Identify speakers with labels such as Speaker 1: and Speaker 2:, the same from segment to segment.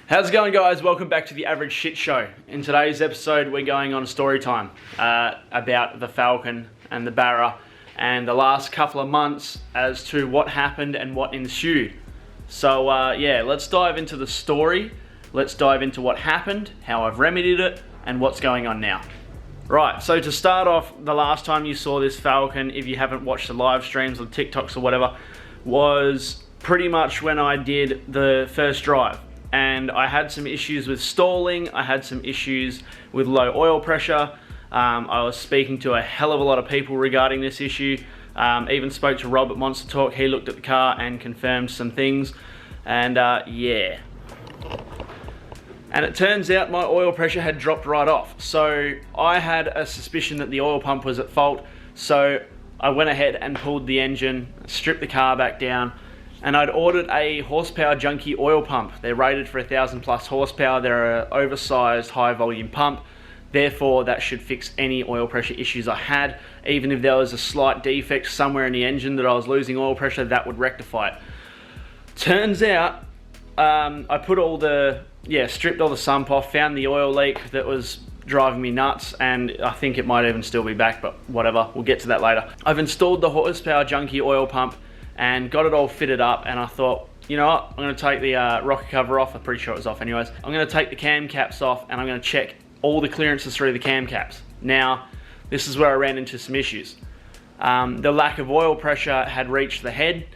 Speaker 1: How's it going, guys? Welcome back to the Average Shit Show. In today's episode, we're going on a story time about the Falcon and the BARRA and the last couple of months as to what happened and what ensued. So yeah, let's dive into the story. Let's dive into what happened, how I've remedied it, and what's going on now. Right, so to start off, the last time you saw this Falcon, if you haven't watched the live streams or TikToks or whatever, was pretty much when I did the first drive. And I had some issues with stalling, I had some issues with low oil pressure. I was speaking to a hell of a lot of people regarding this issue. Even spoke to Rob at Monster Talk. He looked at the car and confirmed some things. And yeah. And it turns out my oil pressure had dropped right off. So I had a suspicion that the oil pump was at fault. So I went ahead and pulled the engine, stripped the car back down, and I'd ordered a horsepower junkie oil pump. They're rated for 1,000 plus horsepower. They're an oversized high volume pump. Therefore, that should fix any oil pressure issues I had. Even if there was a slight defect somewhere in the engine that I was losing oil pressure, that would rectify it. Turns out, I put stripped all the sump off, found the oil leak that was driving me nuts, and I think it might even still be back, but whatever, we'll get to that later. I've installed the horsepower junkie oil pump and got it all fitted up, and I thought, you know what, I'm going to take the rocker cover off. I'm pretty sure it was off anyways. I'm going to take the cam caps off and I'm going to check all the clearances through the cam caps. Now, this is where I ran into some issues. The lack of oil pressure had reached the head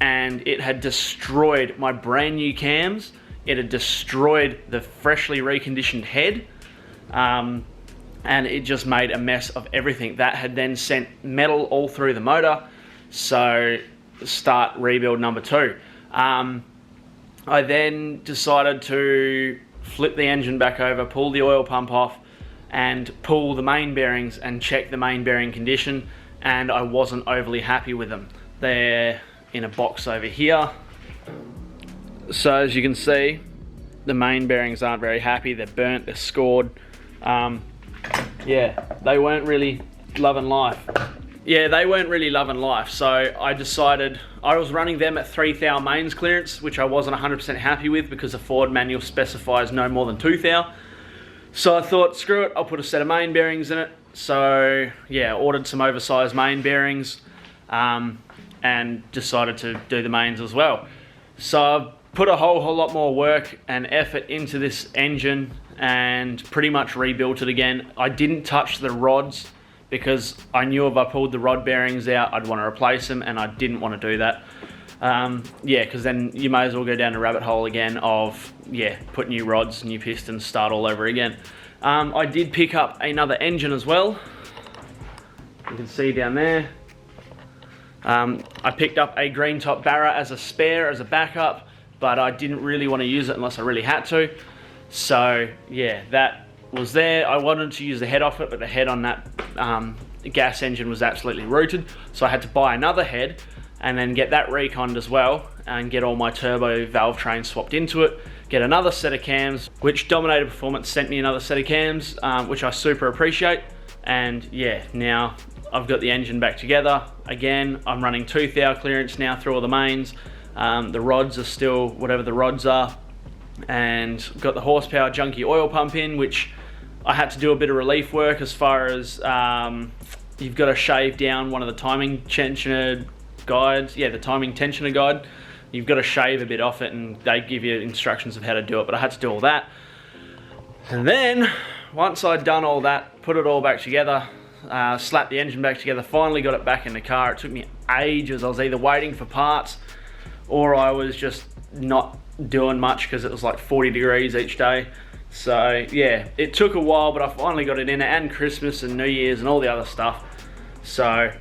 Speaker 1: and it had destroyed my brand new cams. It had destroyed the freshly reconditioned head, and it just made a mess of everything. That had then sent metal all through the motor. So start rebuild number 2. I then decided to flip the engine back over, pull the oil pump off, and pull the main bearings and check the main bearing condition, and I wasn't overly happy with them. They're in a box over here. So as you can see, the main bearings aren't very happy. They're burnt, they're scored. Yeah, they weren't really loving life. So I decided, I was running them at 3 thou mains clearance, which I wasn't 100% happy with because the Ford manual specifies no more than 2 thou. So I thought, screw it, I'll put a set of main bearings in it. So yeah, ordered some oversized main bearings, and decided to do the mains as well. So I've put a whole lot more work and effort into this engine and pretty much rebuilt it again. I didn't touch the rods because I knew if I pulled the rod bearings out, I'd want to replace them, and I didn't want to do that. Yeah, because then you may as well go down the rabbit hole again of, yeah, put new rods, new pistons, start all over again. I did pick up another engine as well. You can see down there. I picked up a green top BARRA as a spare, as a backup, but I didn't really want to use it unless I really had to. So yeah, that was there. I wanted to use the head off it, but the head on that gas engine was absolutely rooted. So I had to buy another head and then get that reconned as well and get all my turbo Valvetrain swapped into it. Get another set of cams, which Dominator Performance sent me another set of cams, which I super appreciate. And yeah, now I've got the engine back together. Again, I'm running 2 thou clearance now through all the mains. The rods are still whatever the rods are. And got the horsepower junkie oil pump in, which I had to do a bit of relief work as far as you've got to shave down one of the timing tensioner guides. Yeah, the timing tensioner guide. You've got to shave a bit off it, and they give you instructions of how to do it, but I had to do all that. And then, once I'd done all that, put it all back together, slapped the engine back together, finally got it back in the car. It took me ages. I was either waiting for parts or I was just not doing much because it was like 40 degrees each day. So yeah, it took a while, but I finally got it in, and Christmas and New Year's and all the other stuff. So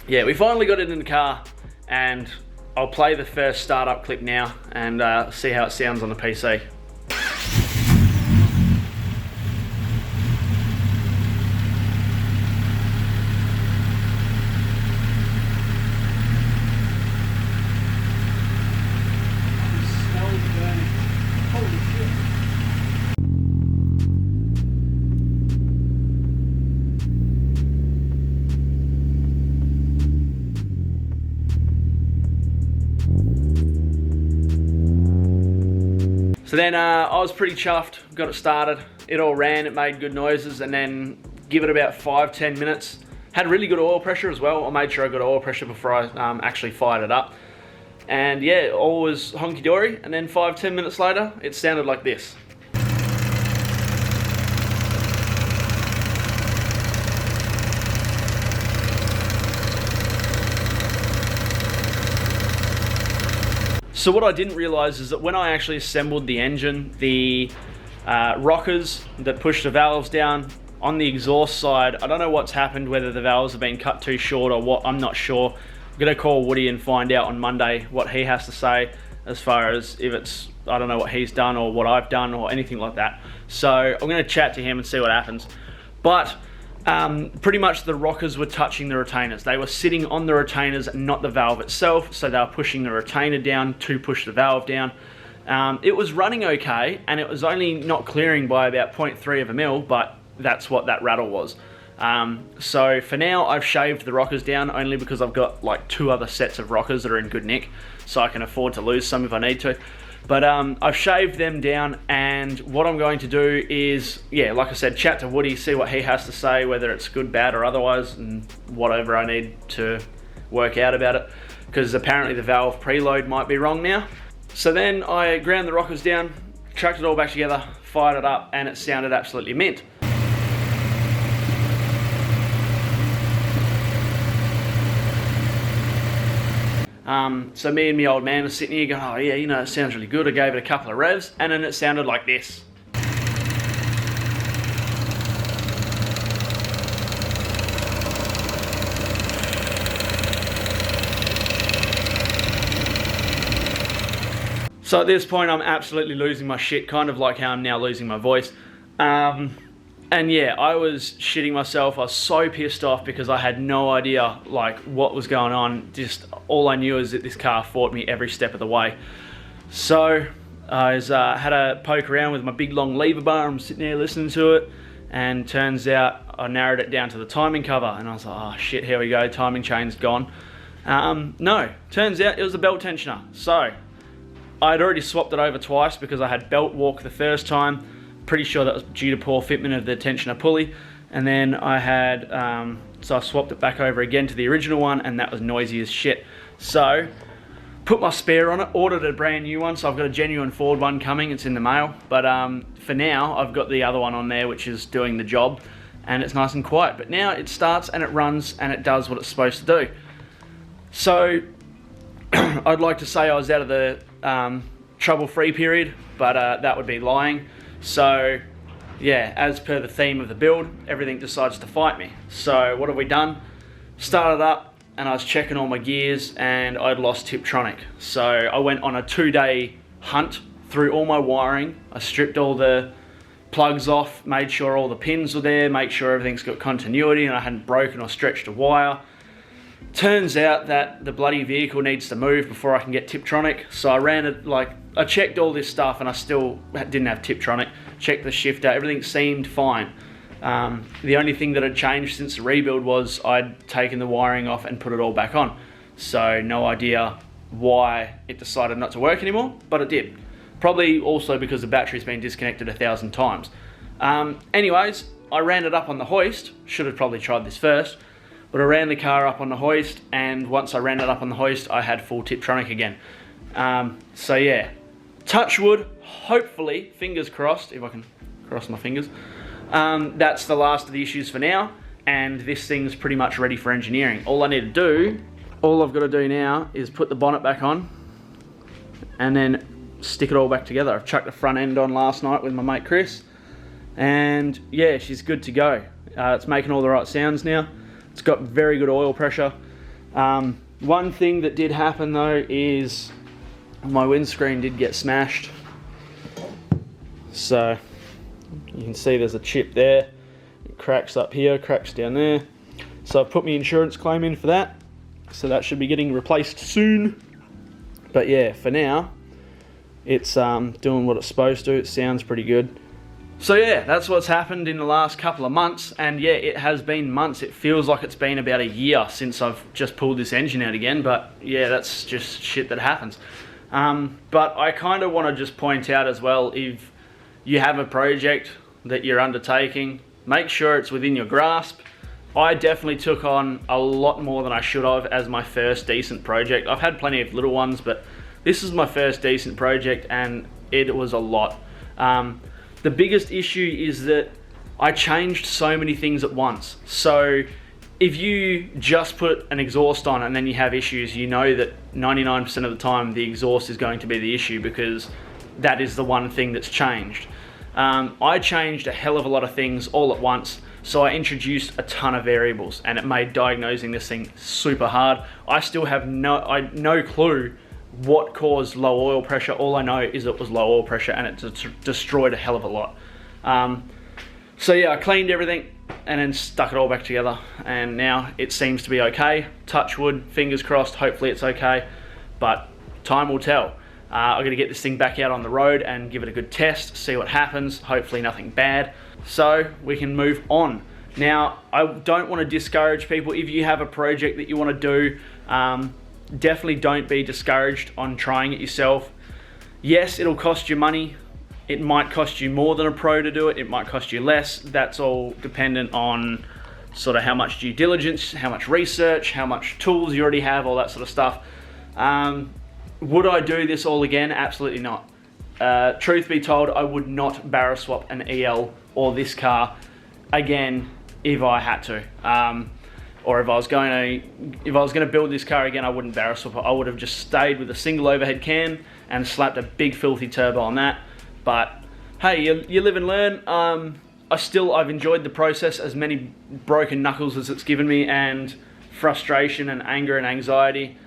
Speaker 1: yeah, we finally got it in the car, and I'll play the first startup clip now and see how it sounds on the PC. So then I was pretty chuffed, got it started. It all ran, it made good noises, and then give it about 5-10 minutes. Had really good oil pressure as well. I made sure I got oil pressure before I actually fired it up. And yeah, all was honky-dory, and then 5-10 minutes later, it sounded like this. So what I didn't realize is that when I actually assembled the engine, the rockers that push the valves down on the exhaust side, I don't know what's happened, whether the valves have been cut too short or what, I'm not sure. I'm gonna call Woody and find out on Monday what he has to say as far as if it's, I don't know what he's done or what I've done or anything like that. So I'm gonna chat to him and see what happens. But pretty much the rockers were touching the retainers. They were sitting on the retainers and not the valve itself, so they were pushing the retainer down to push the valve down. It was running okay, and it was only not clearing by about 0.3 of a mil, but that's what that rattle was. So for now, I've shaved the rockers down only because I've got like 2 other sets of rockers that are in good nick, so I can afford to lose some if I need to. But I've shaved them down, and what I'm going to do is, yeah, like I said, chat to Woody, see what he has to say, whether it's good, bad, or otherwise, and whatever I need to work out about it, because apparently the valve preload might be wrong now. So then I ground the rockers down, chucked it all back together, fired it up, and it sounded absolutely mint. So me and my old man are sitting here going, oh yeah, you know, it sounds really good. I gave it a couple of revs, and then it sounded like this. So at this point, I'm absolutely losing my shit, kind of like how I'm now losing my voice. And yeah, I was shitting myself. I was so pissed off because I had no idea like what was going on. Just all I knew is that this car fought me every step of the way. So I had a poke around with my big long lever bar. I'm sitting there listening to it, and turns out I narrowed it down to the timing cover, and I was like, oh shit, here we go, timing chain's gone. No, turns out it was a belt tensioner. So I'd already swapped it over twice because I had belt walk the first time. Pretty sure that was due to poor fitment of the tensioner pulley, and then I had so I swapped it back over again to the original one, and that was noisy as shit. So put my spare on it, ordered a brand new one, so I've got a genuine Ford one coming. It's in the mail, but for now I've got the other one on there which is doing the job, and it's nice and quiet. But now it starts and it runs and it does what it's supposed to do. So I'd like to say I was out of the trouble-free period, but that would be lying. So yeah, as per the theme of the build, everything decides to fight me. So what have we done? Started up, and I was checking all my gears, and I'd lost Tiptronic. So I went on a 2-day hunt through all my wiring. I stripped all the plugs off, made sure all the pins were there, make sure everything's got continuity and I hadn't broken or stretched a wire. Turns out that the bloody vehicle needs to move before I can get Tiptronic. So I ran it, like, I checked all this stuff and I still didn't have Tiptronic. Checked the shifter, everything seemed fine. The only thing that had changed since the rebuild was I'd taken the wiring off and put it all back on. So no idea why it decided not to work anymore, but it did. Probably also because the battery's been disconnected 1,000 times. Anyways, I ran it up on the hoist. Should have probably tried this first. But I ran the car up on the hoist, and once I ran it up on the hoist, I had full Tiptronic again. So yeah, touch wood, hopefully, fingers crossed, if I can cross my fingers, that's the last of the issues for now, and this thing's pretty much ready for engineering. All I've got to do now is put the bonnet back on, and then stick it all back together. I've chucked the front end on last night with my mate Chris, and yeah, she's good to go. It's making all the right sounds now. It's got very good oil pressure. One thing that did happen though is my windscreen did get smashed. So you can see there's a chip there. It cracks up here, cracks down there. So I've put my insurance claim in for that. So that should be getting replaced soon. But yeah, for now, it's doing what it's supposed to. It sounds pretty good. So yeah, that's what's happened in the last couple of months, and yeah, it has been months. It feels like it's been about a year since I've just pulled this engine out again, but yeah, that's just shit that happens. But I kind of want to just point out as well, if you have a project that you're undertaking, make sure it's within your grasp. I definitely took on a lot more than I should have as my first decent project. I've had plenty of little ones, but this is my first decent project and it was a lot. The biggest issue is that I changed so many things at once. So if you just put an exhaust on and then you have issues, you know that 99% of the time the exhaust is going to be the issue, because that is the one thing that's changed. I changed a hell of a lot of things all at once, so I introduced a ton of variables and it made diagnosing this thing super hard. I still have no clue what caused low oil pressure. All I know is it was low oil pressure and it destroyed a hell of a lot. So yeah, I cleaned everything and then stuck it all back together, and now it seems to be okay. Touch wood, fingers crossed, hopefully it's okay, but time will tell. I'm gonna get this thing back out on the road and give it a good test, see what happens, hopefully nothing bad, so we can move on. Now, I don't want to discourage people. If you have a project that you want to do, definitely don't be discouraged on trying it yourself. Yes, it'll cost you money. It might cost you more than a pro to do it. It might cost you less. That's all dependent on sort of how much due diligence, how much research, how much tools you already have, all that sort of stuff. Would I do this all again? Absolutely not. Truth be told, I would not barra swap an EL or this car again if I had to. Or if I was going to build this car again, I wouldn't barra swap it. I would have just stayed with a single overhead cam and slapped a big filthy turbo on that. But hey, you live and learn. I've enjoyed the process, as many broken knuckles as it's given me, and frustration and anger and anxiety.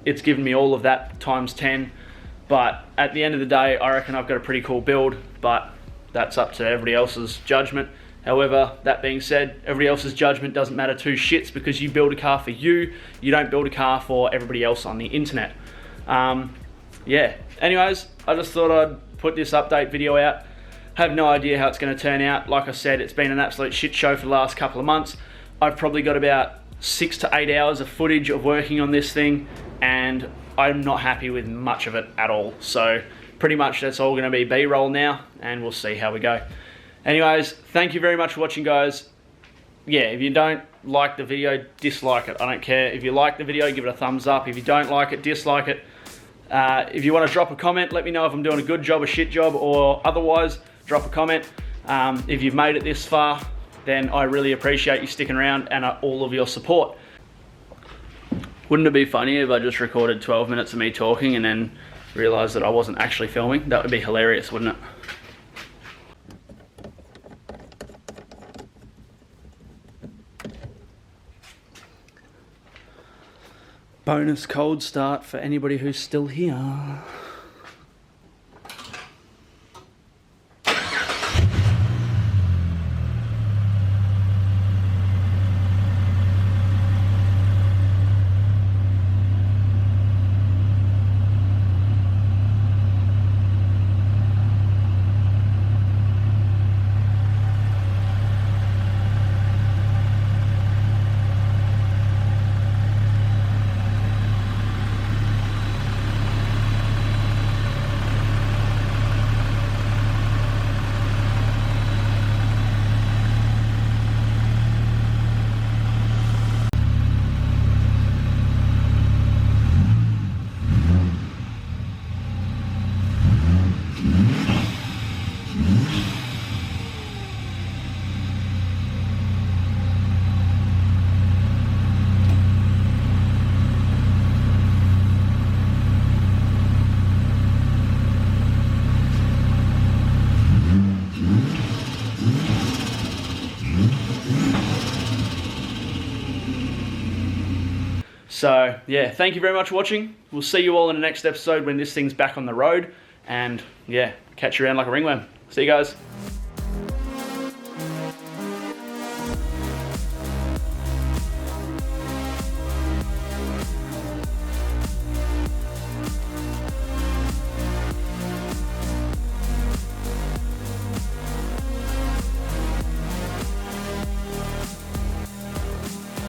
Speaker 1: It's given me all of that times 10. But at the end of the day, I reckon I've got a pretty cool build, but that's up to everybody else's judgment. However, that being said, everybody else's judgment doesn't matter two shits, because you build a car for you. You don't build a car for everybody else on the internet. Yeah, anyways, I just thought I'd put this update video out. Have no idea how it's going to turn out. Like I said, it's been an absolute shit show for the last couple of months. I've probably got about 6 to 8 hours of footage of working on this thing, and I'm not happy with much of it at all. So pretty much that's all going to be B-roll now, and we'll see how we go. Anyways, thank you very much for watching, guys. Yeah, if you don't like the video, dislike it. I don't care. If you like the video, give it a thumbs up. If you don't like it, dislike it. If you want to drop a comment, let me know if I'm doing a good job, a shit job, or otherwise, drop a comment. If you've made it this far, then I really appreciate you sticking around and all of your support. Wouldn't it be funny if I just recorded 12 minutes of me talking and then realised that I wasn't actually filming? That would be hilarious, wouldn't it? Bonus cold start for anybody who's still here. So yeah, thank you very much for watching. We'll see you all in the next episode when this thing's back on the road. And yeah, catch you around like a ringworm. See you guys.